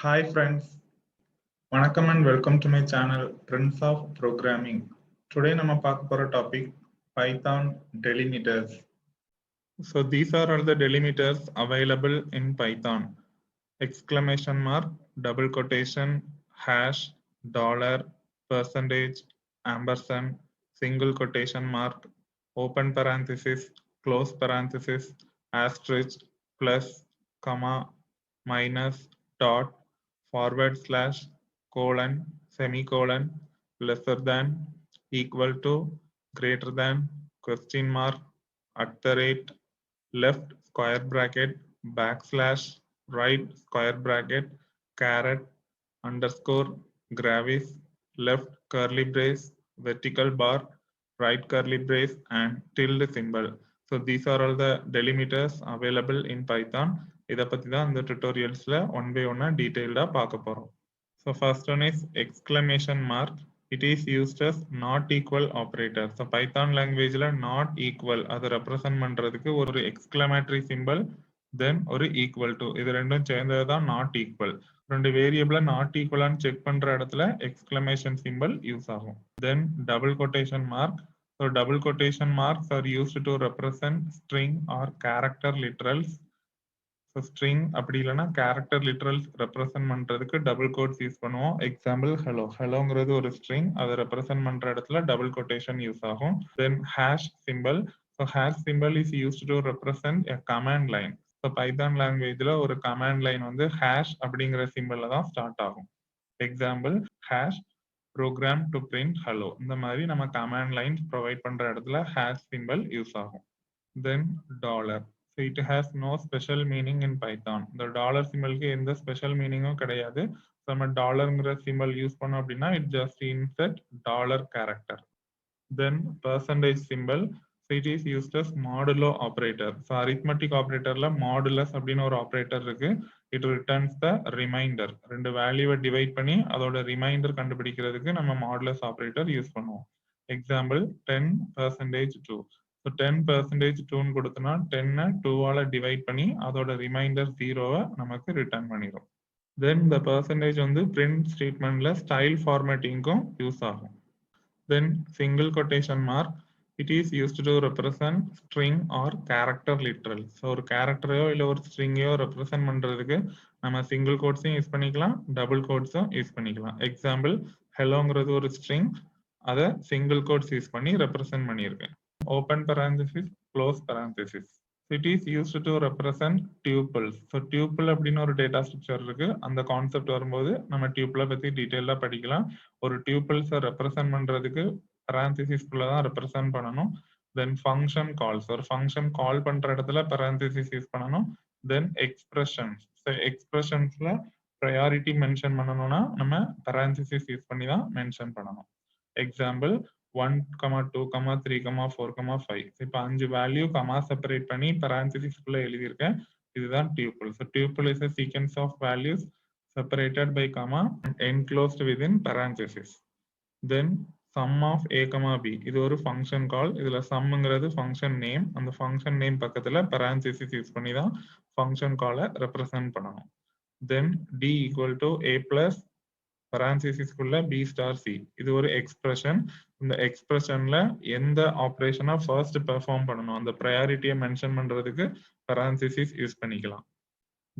Hi friends, வணக்கம் and welcome to my channel Trends of Programming. Today நம்ம பார்க்க போற topic Python delimiters. So these are all the delimiters available in Python. Exclamation mark, double quotation, hash, dollar, percentage, ampersand, single quotation mark, open parenthesis, close parenthesis, asterisk, plus, comma, minus, dot, forward slash, colon, semicolon, lesser than, equal to, greater than, question mark, at the rate, left square bracket, backslash, right square bracket, caret, underscore, gravis, left curly brace, vertical bar, right curly brace, and tilde symbol. So these are all the delimiters available in Python. இதை பத்தி தான் இந்த tutorialsல one by one detailed பார்க்க போறோம். So first one is exclamation mark. It is used as not equal operator. So Python language la not equal அதை represent பண்றதுக்கு ஒரு exclamatory symbol then ஒரு equal to இது ரெண்டும் சேர்ந்தது தான் not equal. ரெண்டு வேரியபிள not equal ஆன்னு செக் பண்ற இடத்துல exclamation symbol யூஸ் ஆகும். Then double quotation mark. So double quotation marks are used to represent string or character literals. So string அப்படி இல்லைன்னா character literals represent பண்றதுக்கு double quotes யூஸ் பண்ணுவோம். Example hello. helloங்கிறது ஒரு string அதை represent பண்ற இடத்துல double quotation use ஆகும். Then hash symbol. So hash symbol is used to represent a command line. So Python languageல ஒரு command line வந்து hash அப்படிங்கிற symbol தான் ஸ்டார்ட் ஆகும். Example hash program to print hello. இந்த மாதிரி நம்ம command lines provide பண்ற இடத்துல hash symbol யூஸ் ஆகும். Then dollar. So it has no special meaning in Python. The dollar symbol க்கு எந்த special meaningம் கிடையாது. So நம்ம டாலர்ங்கிற symbol யூஸ் பண்ணோம் அப்படின்னா it just insert dollar character. Then percentage symbol. So it is used as modulo operator. So arithmetic operatorல modulus அப்படின்னு ஒரு operator இருக்கு. It returns the remainder. ரெண்டு வேல்யூவை டிவைட் பண்ணி அதோட ரிமைண்டர் கண்டுபிடிக்கிறதுக்கு நம்ம modulus operator யூஸ் பண்ணுவோம். Example 10% 2. So 10% 2ன்னு கொடுத்தனா 10 2ஆல டிவைட் பண்ணி அதோட ரிமைண்டர் 0வை நமக்கு ரிட்டர்ன் பண்ணிடும். Then the percentage வந்து print statementல style formattingக்கும் யூஸ் ஆகும். Then single quotation mark. It is used to represent string or character literal. So ஒரு கேரக்டரையோ இல்லை ஒரு ஸ்ட்ரிங்கையோ ரெப்ரசென்ட் பண்றதுக்கு நம்ம சிங்கிள் கோட்ஸையும் யூஸ் பண்ணிக்கலாம் டபுள் கோட்ஸும் யூஸ் பண்ணிக்கலாம். எக்ஸாம்பிள் ஹெலோங்கிறது ஒரு ஸ்ட்ரிங் அதை சிங்கிள் கோட்ஸ் யூஸ் பண்ணி ரெப்ரசென்ட் பண்ணியிருக்கேன். Open parenthesis, close parenthesis. It is used to represent tuples. So tuple அப்படின்னு ஒரு டேட்டா ஸ்ட்ரக்சர் இருக்கு. அந்த கான்செப்ட் வரும்போது நம்ம டியூப்பிளை பத்தி டீட்டெயிலா படிக்கலாம். ஒரு டியூப்பிள்ஸை ரெப்ரசென்ட் பண்றதுக்கு parenthesisக்குள்ள தான் ரெப்ரசென்ட் பண்ணணும். Then function calls. ஒரு ஃபங்க்ஷன் கால் பண்ற இடத்துல parenthesis யூஸ் பண்ணணும். Then expressions. So expressionsல priority mention பண்ணணும்னா நம்ம parenthesis யூஸ் பண்ணி தான் மென்ஷன் பண்ணணும். Example 1, 2, 3, 4, 5. இப்போ 5 வேல்யூ கமா செப்பரேட் பண்ணி parenthesisக்குள்ள எழுதியிருக்கேன். இதுதான் tuple. So tuple is a sequence of values separated by comma and enclosed within parenthesis. Then sum of a, b. இது ஒரு function call. இதுல sumங்கிறது function name. அந்த function name பக்கத்துல parenthesis யூஸ் பண்ணி தான் function call represent பண்ணணும். Then d equal to a plus parenthesisக்குள்ள b star c. இது ஒரு எக்ஸ்பிரஷன். இந்த எக்ஸ்பிரஷன்ல எந்த ஆபரேஷனை ஃபர்ஸ்ட் பெர்ஃபார்ம் பண்ணணும் அந்த ப்ரையாரிட்டியை மென்ஷன் பண்றதுக்கு parenthesis யூஸ் பண்ணிக்கலாம்.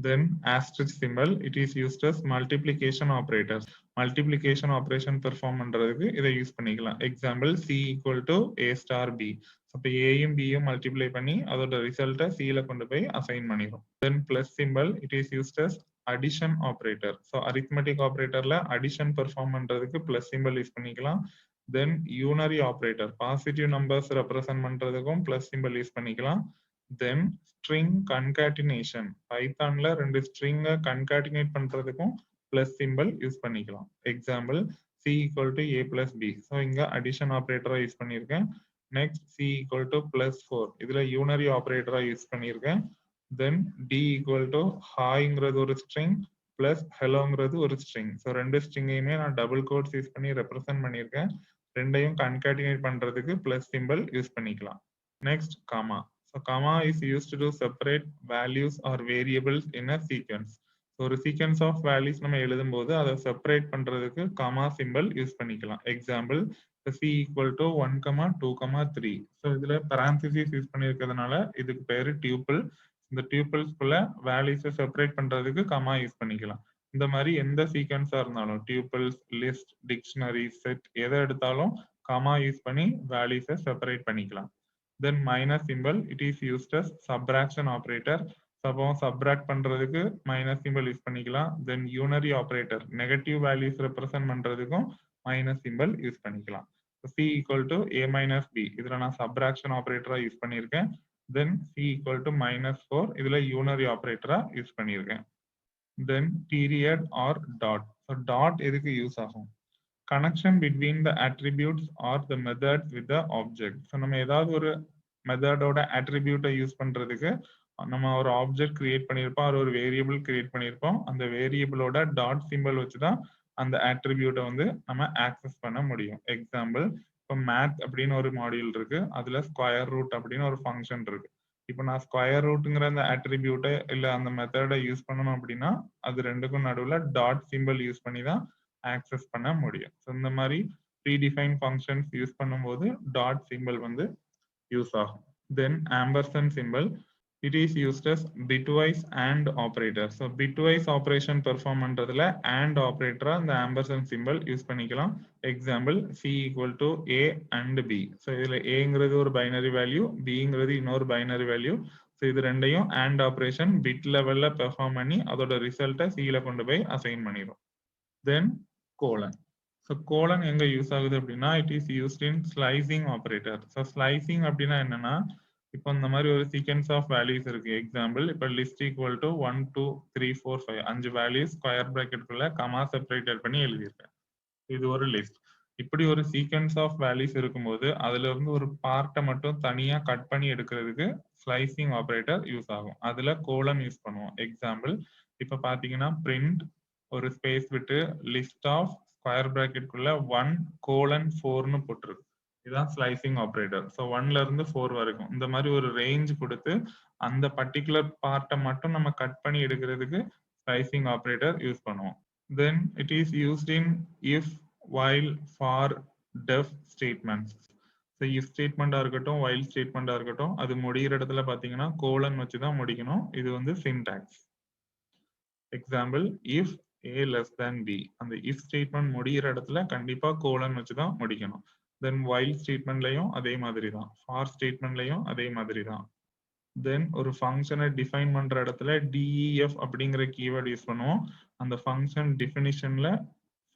Then asterisk symbol. It is used as multiplication operators. Multiplication operation perform பண்றதுக்கு இதை யூஸ் பண்ணிக்கலாம். Example c equal to a star b. அப்போ ஏயும் பியும் மல்டிப்ளை பண்ணி அதோட ரிசல்ட்டை சில கொண்டு போய் அசைன் பண்ணிடும். Then plus symbol. It is used as addition operator. So arithmetic operatorல addition perform பண்றதுக்கு plus symbol யூஸ் பண்ணிக்கலாம். Then unary operator. Positive numbers represent பண்றதுக்கும் plus symbol யூஸ் பண்ணிக்கலாம். Then string concatenation. Pythonல ரெண்டு string concatenate பண்றதுக்கும் plus symbol use பண்ணிக்கலாம். Example c equal to a plus b. So இங்க addition operator use பண்ணியிருக்கேன். Next c equal to plus 4. இதுல unary operator use பண்ணியிருக்கேன். Then d equal to hiங்கிறது ஒரு string plus helloங்கிறது ஒரு string. So ரெண்டு stringையுமே நான் டபுள் கோட்ஸ் யூஸ் பண்ணி ரெப்ரசென்ட் பண்ணியிருக்கேன். ரெண்டையும் concatenate பண்றதுக்கு plus symbol யூஸ் பண்ணிக்கலாம். Next comma. So comma is used to separate values or variables in a sequence. ஒரு சீக்வென்ஸ் ஆஃப் வேல்யூஸ் நம்ம எழுதும்போது அதை செப்பரேட் பண்றதுக்கு கமா சிம்பிள் யூஸ் பண்ணிக்கலாம். Example c equal to 1, 2, 3. So இதுல parentheses யூஸ் பண்ணியிருக்கிறதுனால இதுக்கு பேரு டியூப்பிள். இந்த டியூப்பிள்ஸ்குள்ள வேல்யூஸை செப்பரேட் பண்றதுக்கு கமா யூஸ் பண்ணிக்கலாம். இந்த மாதிரி எந்த சீக்வென்ஸா இருந்தாலும் டியூப்பிள்ஸ், லிஸ்ட், டிக்ஷனரி, செட் எதை எடுத்தாலும் கமா யூஸ் பண்ணி வேல்யூஸை செப்பரேட் பண்ணிக்கலாம். Then minus symbol, it is used as subtraction operator. அப்போ சப்ராக்ட் பண்றதுக்கு மைனஸ் சிம்பிள் யூஸ் பண்ணிக்கலாம். Then unary operator, negative values represent பண்றதுக்கும் மைனஸ் சிம்பிள் யூஸ் பண்ணிக்கலாம். c equal to a minus b, இதுல நான் சப்ராக்ஷன் ஆப்ரேட்டரா யூஸ் பண்ணியிருக்கேன். தென் c equal to -4, இதுல யூனரி ஆப்ரேட்டரா யூஸ் பண்ணியிருக்கேன். Then period or dot. So dot எதுக்கு யூஸ் ஆகும்? Connection between the attributes or the methods with the object. So நம்ம ஏதாவது ஒரு மெத்தடோட attribute யூஸ் பண்றதுக்கு நம்ம ஒரு ஆப்ஜெக்ட் கிரியேட் பண்ணியிருப்போம், ஒரு வேரியபிள் கிரியேட் பண்ணியிருப்போம். அந்த வேரியபிளோட டாட் சிம்பிள் வச்சுதான் அந்த attribute வந்து நம்ம ஆக்சஸ் பண்ண முடியும். எக்ஸாம்பிள், இப்போ மேத் அப்படின்னு ஒரு மாடியூல் இருக்கு, அதுல ஸ்கொயர் ரூட் அப்படின்னு ஒரு ஃபங்க்ஷன் இருக்கு. இப்போ நான் ஸ்கொயர் ரூட்டுங்கிற அந்த attribute இல்ல அந்த மெத்தடை யூஸ் பண்ணணும் அப்படின்னா அது ரெண்டுக்கும் நடுவில் டாட் சிம்பிள் யூஸ் பண்ணி தான் ஆக்சஸ் பண்ண முடியும். ஸோ இந்த மாதிரி ப்ரீடிஃபைன் ஃபங்க்ஷன்ஸ் யூஸ் பண்ணும்போது டாட் சிம்பிள் வந்து யூஸ் ஆகும். Then ampersand symbol, it is used as bitwise and operator. So bitwise operation perform பண்றதுல and operator அந்த ampersand symbol யூஸ் பண்ணிக்கலாம். Example, c equal to a and b. So இதுல aங்கிறது ஒரு binary value, bங்கிறது இன்னொரு binary value. So இது ரெண்டையும் and operation bit லெவல்ல perform பண்ணி அதோட ரிசல்ட்டை c-ல கொண்டு போய் அசைன் பண்ணிடும். Then colon. ஸோ கோலன் எங்க யூஸ் ஆகுது அப்படின்னா it is used in slicing operator. So slicing அப்படின்னா என்னன்னா, இப்போ இந்த மாதிரி ஒரு சீக்வென்ஸ் ஆஃப் வேல்யூஸ் இருக்கு. எக்ஸாம்பிள், இப்போ list equal to 1, 2, 3, 4, 5 5 values square பிராக்கெட்டுக்குள்ள கமா செப்பரேட்டட் பண்ணி எழுதியிருக்கேன். இது ஒரு லிஸ்ட். இப்படி ஒரு சீக்வென்ஸ் ஆஃப் வேல்யூஸ் இருக்கும்போது அதுல இருந்து ஒரு பார்ட்டை மட்டும் தனியா கட் பண்ணி எடுக்கிறதுக்கு ஸ்லைசிங் ஆப்ரேட்டர் யூஸ் ஆகும். அதுல கோலன் யூஸ் பண்ணுவோம். எக்ஸாம்பிள், இப்போ பாத்தீங்கன்னா பிரிண்ட் ஒரு ஸ்பேஸ் விட்டு லிஸ்ட் ஆஃப் ஸ்கொயர் பிராக்கெட்டுக்குள்ள 1:4ன்னு போட்டிருக்கு. இதுதான் ஸ்லைசிங் ஆப்ரேட்டர். ஸோ 1ல இருந்து 4 வரைக்கும் இந்த மாதிரி ஒரு ரேஞ்ச் கொடுத்து அந்த பர்டிகுலர் பார்ட்டை மட்டும் நம்ம கட் பண்ணி எடுக்கிறதுக்கு ஸ்லைசிங் ஆப்ரேட்டர் யூஸ் பண்ணுவோம். Then it is used in if, while, for, def statements. So if ஸ்டேட்மெண்டா இருக்கட்டும், வைல் ஸ்டேட்மெண்டா இருக்கட்டும், அது முடிகிற இடத்துல பார்த்தீங்கன்னா கோலன் வச்சு தான் முடிக்கணும். இது வந்து syntax. Example, if a less than b, அந்த if ஸ்டேட்மெண்ட் முடிகிற இடத்துல கண்டிப்பா கோலன் வச்சு தான் முடிக்கணும். தென் while ஸ்டேட்மெண்ட்லயும் அதே மாதிரி தான், for ஸ்டேட்மெண்ட்லயும் அதே மாதிரி தான். தென் ஒரு ஃபங்க்ஷனை டிஃபைன் பண்ற இடத்துல def அப்படிங்கிற கீவேர்ட் யூஸ் பண்ணுவோம். அந்த ஃபங்க்ஷன் டிஃபினிஷன்ல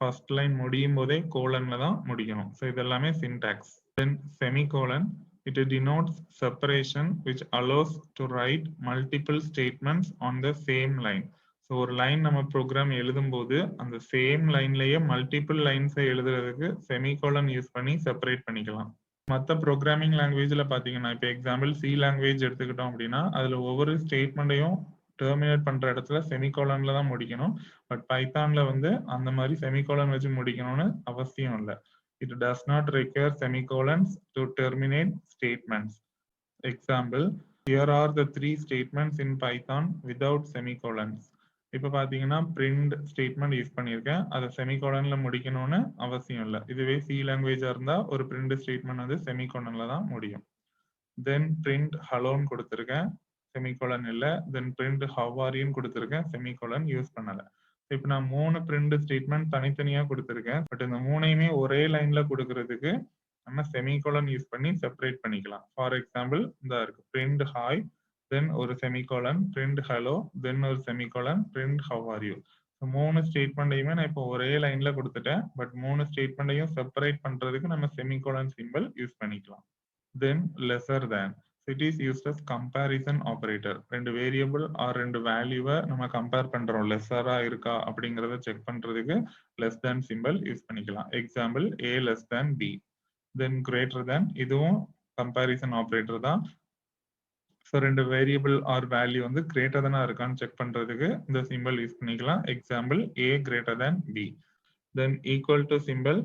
ஃபர்ஸ்ட் லைன் முடியும் போதே கோலன்ல தான் முடிக்கணும். ஸோ இதெல்லாமே syntax. Then semicolon, it denotes separation which allows to write multiple statements on the same line. So ஒரு லைன் நம்ம ப்ரோக்ராம் எழுதும்போது அந்த சேம் லைன்லயே மல்டிபிள் லைன்ஸை எழுதுறதுக்கு செமிகோலன் யூஸ் பண்ணி செப்பரேட் பண்ணிக்கலாம். மற்ற ப்ரோக்ராமிங் லாங்குவேஜ்ல பாத்தீங்கன்னா, இப்போ எக்ஸாம்பிள் சி லாங்குவேஜ் எடுத்துக்கிட்டோம் அப்படின்னா அதுல ஒவ்வொரு ஸ்டேட்மெண்ட்டையும் டெர்மினேட் பண்ற இடத்துல செமிகோலன்ல தான் முடிக்கணும். பட் பைத்தான்ல வந்து அந்த மாதிரி செமிகோலன் வச்சு முடிக்கணும்னு அவசியம் இல்லை. It does not require semicolons to terminate statements. Example, here are the 3 statements in Python without semicolons. இப்போ பாத்தீங்கன்னா பிரிண்ட் ஸ்டேட்மெண்ட் யூஸ் பண்ணியிருக்கேன், அதை செமிகோலன்ல முடிக்கணும்னு அவசியம் இல்லை. இதுவே சி லாங்குவேஜா இருந்தா ஒரு பிரிண்ட் ஸ்டேட்மெண்ட் வந்து செமிகோலன்ல தான் முடியும். தென் பிரிண்ட் ஹலோன்னு கொடுத்துருக்கேன், செமிகோலன் இல்லை. தென் பிரிண்ட் ஹவ் ஆர் யூன்னு கொடுத்துருக்கேன், செமிகோலன் யூஸ் பண்ணல. இப்போ நான் 3 பிரிண்ட் ஸ்டேட்மெண்ட் தனித்தனியா கொடுத்துருக்கேன். பட் இந்த 3ஐயுமே ஒரே லைன்ல கொடுக்கறதுக்கு நம்ம செமிகோலன் யூஸ் பண்ணி செப்பரேட் பண்ணிக்கலாம். ஃபார் எக்ஸாம்பிள் இந்த இருக்கு, பிரிண்ட் ஹாய், தென் ஒரு செமிகோலன், பிரிண்ட் ஹலோ, தென் ஒரு semicolon, print how are you. 3 ஸ்டேட்மெண்ட்டையுமே நான் இப்போ ஒரே லைன்ல கொடுத்துட்டேன். பட் 3 ஸ்டேட்மெண்ட்டையும் செப்பரேட் பண்றதுக்கு நம்ம செமிகோலன் சிம்பிள் யூஸ் பண்ணிக்கலாம். Then lesser than, it is used as comparison operator. 2 variable or 2 வேல்யூவை நம்ம கம்பேர் பண்றோம், லெசரா இருக்கா அப்படிங்கறத செக் பண்றதுக்கு லெஸ் தேன் சிம்பிள் யூஸ் பண்ணிக்கலாம். Example, a less than b. Then greater than, இதுவும் கம்பேரிசன் ஆபரேட்டர் தான். ஸோ 2 வேரியபிள் ஆர் வேல்யூ வந்து கிரேட்டர் தானா இருக்கான்னு செக் பண்றதுக்கு இந்த சிம்பிள் யூஸ் பண்ணிக்கலாம். Example, a greater than b. Then equal to symbol,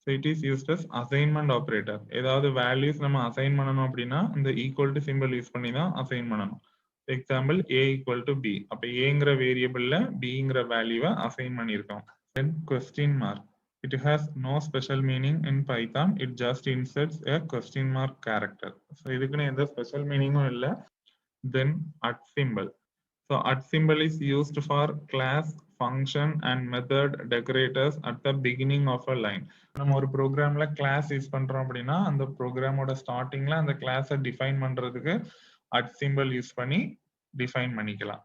so it is used as assignment operator. ஏதாவது values நம்ம அசைன் பண்ணணும் அப்படின்னா இந்த ஈக்குவல் டு சிம்பிள் யூஸ் பண்ணி தான் அசைன் பண்ணணும். Example a equal to b. அப்ப aங்கிற வேரியபிள்ல bங்கிற வேல்யூவை அசைன் பண்ணியிருக்கோம். Then question mark. It has no special meaning in Python. It just inserts a question mark character. So இதுக்குன்னு எந்த ஸ்பெஷல் மீனிங்கும் இல்லை. Then at symbol. So at symbol is used for class, function and method decorators at the beginning of a line. நம்ம ஒரு ப்ரோக்ராம்ல class use பண்றோம் அப்படின்னா அந்த ப்ரோக்ராமோட ஸ்டார்டிங்ல அந்த கிளாஸை டிஃபைன் பண்றதுக்கு at symbol யூஸ் பண்ணி டிஃபைன் பண்ணிக்கலாம்.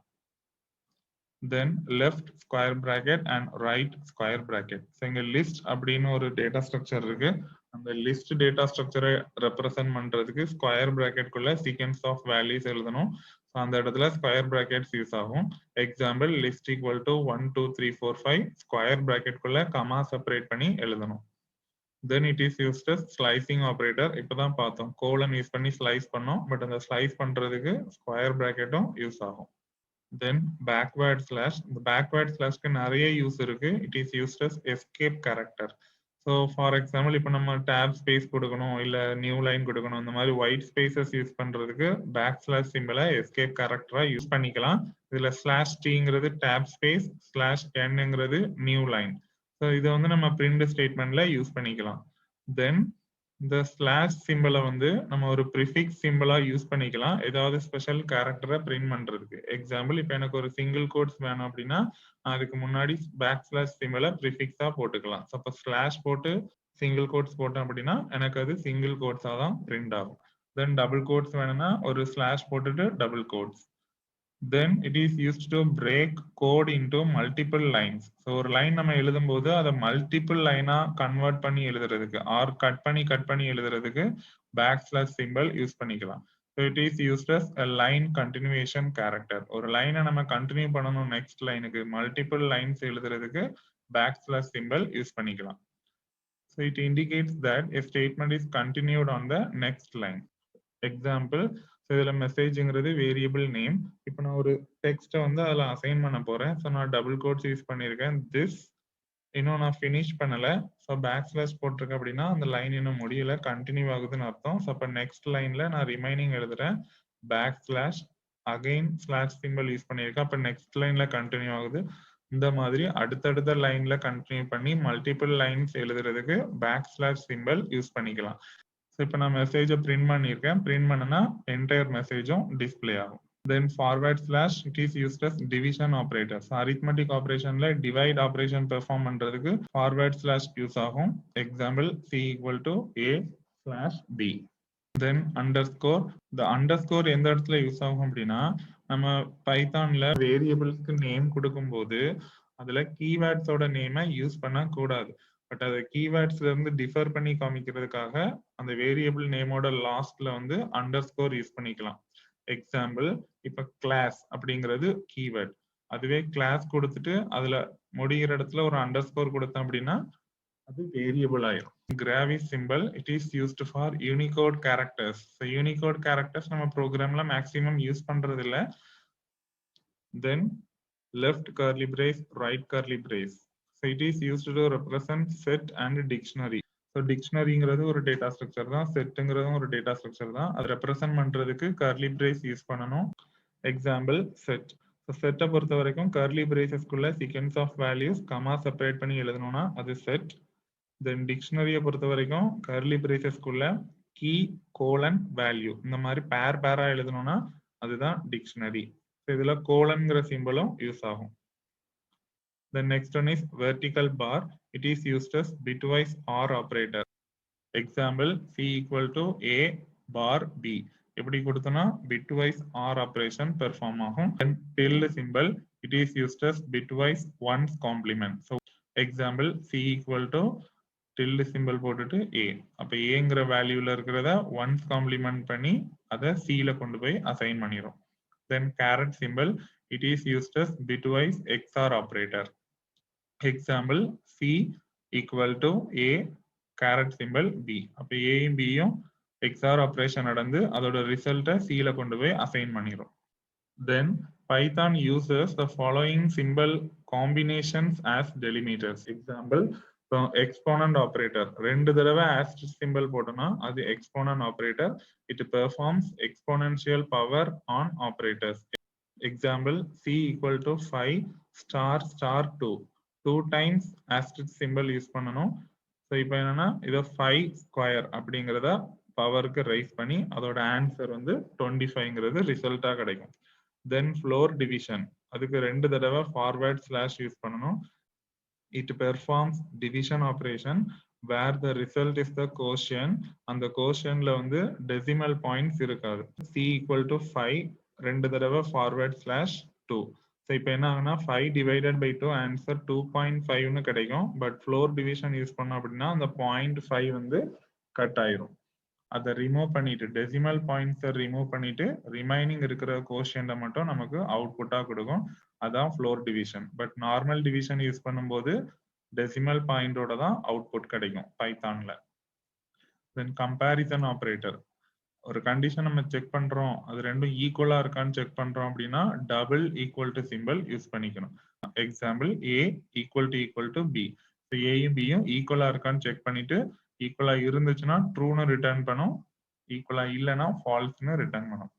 Then left square bracket and right square bracket. So இங்க list அப்படின்னு ஒரு டேட்டா ஸ்ட்ரக்சர் இருக்கு. அந்த லிஸ்ட் டேட்டா ஸ்ட்ரக்சரை ரெப்ரசென்ட் பண்றதுக்கு ஸ்கொயர் பிராக்கெட் குள்ள சீக்வென்ஸ் ஆஃப் வேல்யூஸ் எழுதணும். ஸோ அந்த இடத்துல ஸ்கொயர் பிராக்கெட்ஸ் யூஸ் ஆகும். Example list equal to 1 2 3 4 5 square bracket குள்ள கமா செப்பரேட் பண்ணி எழுதணும். Then it is used as slicing operator. இப்பதான் பார்த்தோம் கோலன் யூஸ் பண்ணி ஸ்லைஸ் பண்ணோம். பட் அந்த ஸ்லைஸ் பண்றதுக்கு ஸ்கொயர் பிராக்கெட்டும் யூஸ் ஆகும். Then backward slash. இந்த backward slashக்கு நிறைய யூஸ் இருக்கு. It is used as escape character. So for example இப்போ நம்ம tab space கொடுக்கணும் இல்ல நியூ லைன் கொடுக்கணும் இந்த மாதிரி white spaces யூஸ் பண்றதுக்கு பேக் ஸ்லாஷ் சிம்பிளை எஸ்கேப் கேரக்டரா யூஸ் பண்ணிக்கலாம். இதுல ஸ்லாஷ் டிங்கிறது tab space, ஸ்லாஷ் nங்கிறது நியூ லைன். ஸோ இதை வந்து நம்ம பிரிண்ட் ஸ்டேட்மெண்ட்ல யூஸ் பண்ணிக்கலாம். தென் இந்த ஸ்லாஷ் சிம்பிளை வந்து நம்ம ஒரு ப்ரிஃபிக்ஸ் சிம்பிளா யூஸ் பண்ணிக்கலாம் ஏதாவது ஸ்பெஷல் கேரக்டரை பிரிண்ட் பண்றதுக்கு. எக்ஸாம்பிள் இப்போ எனக்கு ஒரு சிங்கிள் கோட்ஸ் வேணும் அப்படின்னா அதுக்கு முன்னாடி பேக் ஸ்லாஷ் சிம்பிளை ப்ரிஃபிக்ஸா போட்டுக்கலாம். சப்போஸ் ஸ்லாஷ் போட்டு சிங்கிள் கோட்ஸ் போட்டோம் அப்படின்னா எனக்கு அது சிங்கிள் கோட்ஸா தான் பிரிண்ட் ஆகும். தென் டபுள் கோட்ஸ் வேணும்னா ஒரு ஸ்லாஷ் போட்டுட்டு double quotes. Then it is used to break code into multiple lines. So ஒரு லைன் நம்ம எழுதும் போது அதை மல்டிபிள் லைனா கன்வெர்ட் பண்ணி எழுதுறதுக்கு ஆர் கட் பண்ணி எழுதுறதுக்கு பேக் ஸ்லாஷ் சிம்பிள் யூஸ் பண்ணிக்கலாம். So it is used as a line continuation character. ஒரு லைனை நம்ம கண்டினியூ பண்ணணும் நெக்ஸ்ட் லைனுக்கு மல்டிபிள் லைன்ஸ் எழுதுறதுக்கு பேக் ஸ்லாஷ் சிம்பிள் யூஸ் பண்ணிக்கலாம். So it indicates that a statement is continued on the next line. Example, இதுல மெசேஜ்ங்கிறது variable name. இப்போ நான் ஒரு டெக்ஸ்ட்டை வந்து அதில் அசைன் பண்ண போறேன். ஸோ நான் டபுள் கோட்ஸ் யூஸ் பண்ணியிருக்கேன். திஸ் இன்னும் நான் ஃபினிஷ் பண்ணல. ஸோ பேக் ஸ்லாஷ் போட்டிருக்கேன் அப்படின்னா அந்த லைன் இன்னும் முடியல கண்டினியூ ஆகுதுன்னு அர்த்தம். ஸோ அப்போ நெக்ஸ்ட் லைன்ல நான் ரிமைனிங் எழுதுறேன் back slash again slash symbol use பண்ணியிருக்கேன். அப்போ நெக்ஸ்ட் லைன்ல கண்டினியூ ஆகுது. இந்த மாதிரி அடுத்தடுத்த லைன்ல கண்டினியூ பண்ணி மல்டிபிள் லைன்ஸ் எழுதுறதுக்கு பேக் ஸ்லாஷ் சிம்பிள் யூஸ் பண்ணிக்கலாம். இப்போ நான் மெசேஜை பிரிண்ட் பண்ணியிருக்கேன். பிரிண்ட் பண்ணனா என்டையர் மெசேஜும் டிஸ்பிளே ஆகும். Then forward slash it is used as division operators. Arithmetic ஆப்ரேஷன்ல டிவைட் ஆப்ரேஷன் பெர்ஃபார்ம் பண்றதுக்கு ஃபார்வர்ட் ஸ்லாஷ் யூஸ் ஆகும். Example C equal to A slash B. Then underscore. இந்த அண்டர்ஸ்கோர் எந்த இடத்துல யூஸ் ஆகும் அப்படின்னா நம்ம பைத்தான்ல வேரியபிள்ஸ்க்கு நேம் கொடுக்கும்போது அதுல கீவேர்ட்ஸோட நேமை யூஸ் பண்ண கூடாது. பட் அதை கீவேர்ட்ஸ்ல இருந்து டிஃபர் பண்ணி காமிக்கிறதுக்காக அந்த வேரியபிள் நேமோட லாஸ்ட்ல வந்து அண்டர்ஸ்கோர் யூஸ் பண்ணிக்கலாம். எக்ஸாம்பிள் இப்ப கிளாஸ் அப்படிங்கிறது கீவேர்ட். அதுவே கிளாஸ் கொடுத்துட்டு அதுல முடிகிற இடத்துல ஒரு அண்டர்ஸ்கோர் கொடுத்தோம் அப்படின்னா அது வேரியபிள் ஆயிரும். Graves symbol it is used for Unicode characters. Unicode characters நம்ம ப்ரோக்ராம்ல மேக்ஸிமம் யூஸ் பண்றது இல்லை. Then left curly brace, right curly brace. So it is used to represent set and dictionary. So dictionaryங்கிறது ஒரு data structure தான், செட்ங்கிறதும் ஒரு data structure தான். அதை represent பண்றதுக்கு கர்லி பிரேஸ் யூஸ் பண்ணணும். Example set. ஸோ செட்டை பொறுத்த வரைக்கும் கர்லி பிரேசஸ்க்குள்ள sequence of values comma separate பண்ணி எழுதணும்னா அது செட். தென் டிக்ஷனரியை பொறுத்த வரைக்கும் கர்லி பிரேசஸ்க்குள்ள கீ கோலன் வேல்யூ இந்த மாதிரி பேரா எழுதணும்னா அதுதான் டிக்ஷனரி. இதுல கோலன்ங்கிற சிம்பிளும் யூஸ் ஆகும். The next one is vertical bar. It is used as bitwise OR operator. Example C equal to A bar B. எப்படி கொடுத்தோம்னா bitwise OR operation perform ஆகும். And tilde symbol it is used as bitwise ones complement. So example C equal to tilde symbol போட்டுட்டு A. அப்ப Aங்கிற வேல்யூல இருக்கிறத once complement பண்ணி அதை Cல கொண்டு போய் assign பண்ணிரும். Then caret symbol it is used as bitwise XOR operator. Example C equal to A caret symbol B. அப்ப ஏயும் பியும் XOR ஆப்ரேஷன் நடந்து அதோட ரிசல்ட்டை Cல கொண்டு போய் assign பண்ணிரும். Then Python uses the following symbol combinations as delimiters. Example So exponent operator ரெண்டு தடவை asterisk symbol போட்டோம்னா அது exponent operator. It performs exponential power on operators. Example c equal to 5 star star 2. 2 times asterisk symbol use பண்ணணும். So இப்போ என்னன்னா இதை 5 square அப்படிங்கிறத பவருக்கு rice பண்ணி அதோட ஆன்சர் வந்து 25ங்கிறது ரிசல்ட்டா கிடைக்கும். தென் ஃப்ளோர் டிவிஷன் அதுக்கு ரெண்டு தடவை ஃபார்வர்ட் ஸ்லாஷ் யூஸ் பண்ணணும். It performs division operation where the result is the quotient. அந்த quotientல வந்து decimal points இருக்காது. c equal to 5 ரெண்டு தடவை forward slash 2. ஸோ இப்போ என்ன ஆகுனா 5 divided by 2 ஆன்சர் 2.5ன்னு கிடைக்கும். பட் ஃப்ளோர் டிவிஷன் யூஸ் பண்ணோம் அப்படின்னா அந்த 0.5 வந்து கட் ஆயிரும். அதை ரிமூவ் பண்ணிட்டு டெசிமல் பாயிண்ட்ஸை ரிமூவ் பண்ணிட்டு ரிமைனிங் இருக்கிற கோஷன்ட்டை மட்டும் நமக்கு அவுட்புட்டாக கொடுக்கும். அதான் floor division. But normal division use பண்ணும்போது டெசிமல் பாயிண்டோட தான் அவுட்புட் கிடைக்கும் பைத்தான்ல. தென் கம்பேரிசன் ஆப்ரேட்டர் ஒரு கண்டிஷன் நம்ம செக் பண்றோம் அது ரெண்டும் ஈக்குவலா இருக்கான்னு செக் பண்றோம் அப்படின்னா double equal to symbol use பண்ணிக்கணும். Example A equal to B. ஏயும் பியும் ஈக்குவலா இருக்கான்னு செக் பண்ணிட்டு ஈக்குவலா இருந்துச்சுன்னா ட்ரூன்னு ரிட்டர்ன் பண்ணும், ஈக்குவலா இல்லைன்னா ஃபால்ஸ்னு ரிட்டர்ன் பண்ணும்.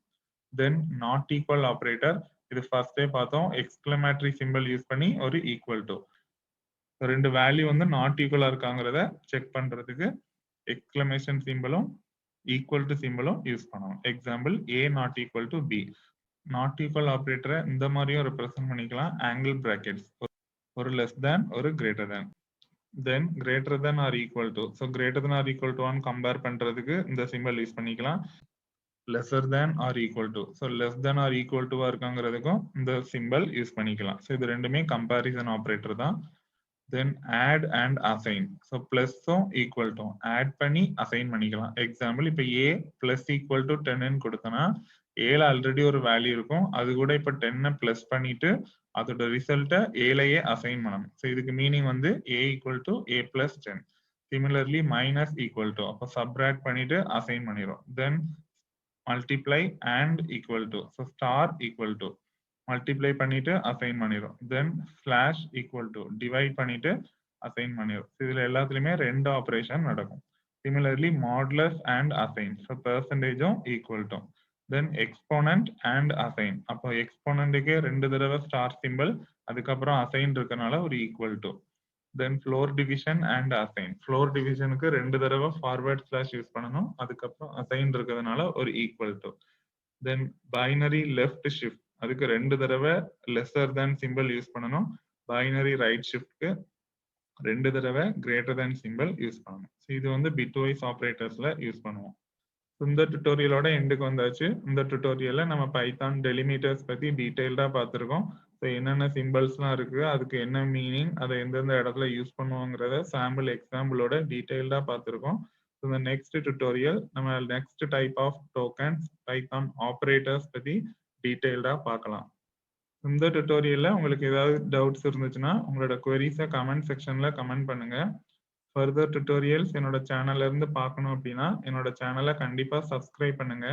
தென் நாட் ஈக்குவல் ஆப்ரேட்டர் இது ஃபர்ஸ்டே பார்த்தோம். எக்ஸ்கிளமேட்டரி சிம்பிள் யூஸ் பண்ணி ஒரு ஈக்குவல் டு ரெண்டு வேல்யூ வந்து நாட் ஈக்குவலா இருக்காங்கிறத செக் பண்றதுக்கு எக்ஸ்கிளமேஷன் சிம்பிளும் ஈக்குவல் டு சிம்பிளும் யூஸ் பண்ணணும். Example A not equal to B. Not equal ஆப்ரேட்டரை இந்த மாதிரியும் ரெப்ரசென்ட் பண்ணிக்கலாம். ஆங்கிள் பிராக்கெட்ஸ் ஒரு லெஸ் தேன் ஒரு greater than. Then greater than or equal to. So greater than or equal to compare பண்றதுக்கு இந்த சிம்பிள் யூஸ் பண்ணிக்கலாம். Lesser than or equal to. So less than or equal டுவா இருக்காங்கிறதுக்கும் இந்த symbol use பண்ணிக்கலாம். So இது ரெண்டுமே comparison operator தான். Then add and assign. So பிளஸும் equal to add பண்ணி அசைன் பண்ணிக்கலாம். எக்ஸாம்பிள் இப்போ ஏ பிளஸ் ஈக்குவல் டு 10ன்னு கொடுத்தோன்னா ஏல ஆல்ரெடி ஒரு வேல்யூ இருக்கும், அது கூட இப்போ 10 பிளஸ் பண்ணிட்டு அதோட ரிசல்ட்டை ஏலையே அசைன் பண்ணணும். ஸோ இதுக்கு மீனிங் வந்து A equal to A plus 10. Similarly minus equal to அப்போ சப்ராக்ட் பண்ணிட்டு அசைன் பண்ணிடும். Then multiply and equal to. So star equal to multiply பண்ணிட்டு அசைன் பண்ணிடும். Then slash equal to divide பண்ணிட்டு அசைன் பண்ணிடும். இதுல எல்லாத்துலயுமே ரெண்டு ஆப்ரேஷன் நடக்கும். Similarly modulus and assign. So பெர்சன்டேஜும் equal to. Then exponent and assign. அப்போ எக்ஸ்போனன்ட்டுக்கே ரெண்டு தடவை ஸ்டார் சிம்பிள் அதுக்கப்புறம் அசைன் இருக்கனால ஒரு equal to. Then floor division and assign. Floor டிவிஷனுக்கு ரெண்டு தடவை ஃபார்வர்ட் ஸ்லாஷ் யூஸ் பண்ணணும், அதுக்கப்புறம் அசைன் இருக்கிறதுனால ஒரு equal to. Then binary left shift அதுக்கு ரெண்டு தடவை லெஸர் தேன் சிம்பிள் யூஸ் பண்ணணும். பைனரி ரைட் ஷிஃப்ட்க்கு ரெண்டு தடவை கிரேட்டர் தேன் சிம்பிள் யூஸ் பண்ணணும். இது வந்து பிட்வைஸ் ஆப்ரேட்டர்ஸ்ல யூஸ் பண்ணுவோம். இந்த டுட்டோரியலோட எண்டுக்கு வந்தாச்சு. இந்த டுட்டோரியல்ல நம்ம பைத்தான் டெலிமீட்டர்ஸ் பத்தி டீடைல்டா பார்த்துருக்கோம். ஸோ என்னென்ன சிம்பிள்ஸ்லாம் இருக்கு, அதுக்கு என்ன மீனிங், அதை எந்தெந்த இடத்துல யூஸ் பண்ணுவோங்கிறத சாம்பிள் எக்ஸாம்பிளோட டீடைல்டா பார்த்துருக்கோம். இந்த நெக்ஸ்ட் டுட்டோரியல் நம்ம next type of tokens Python operators பத்தி டீடைல்டா பார்க்கலாம். இந்த டுட்டோரியல்ல உங்களுக்கு ஏதாவது டவுட்ஸ் இருந்துச்சுன்னா உங்களோட குவரிஸை கமெண்ட் செக்ஷன்ல கமெண்ட் பண்ணுங்க. ஃபர்தர் டுட்டோரியல்ஸ் என்னோட சேனல்ல இருந்து பார்க்கணும் அப்படின்னா என்னோட சேனலை கண்டிப்பா சப்ஸ்கிரைப் பண்ணுங்க.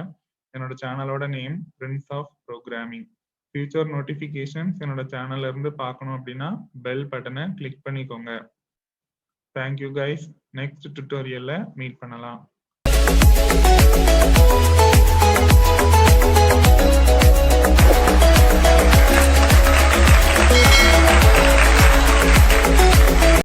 என்னோட சேனலோட name Prince of programming. Future notifications என்னோட சேனல்ல இருந்து பார்க்கணும் அப்படின்னா பெல் பட்டனை கிளிக் பண்ணிக்கோங்க. Thank you guys. நெக்ஸ்ட் டுட்டோரியல்ல மீட் பண்ணலாம்.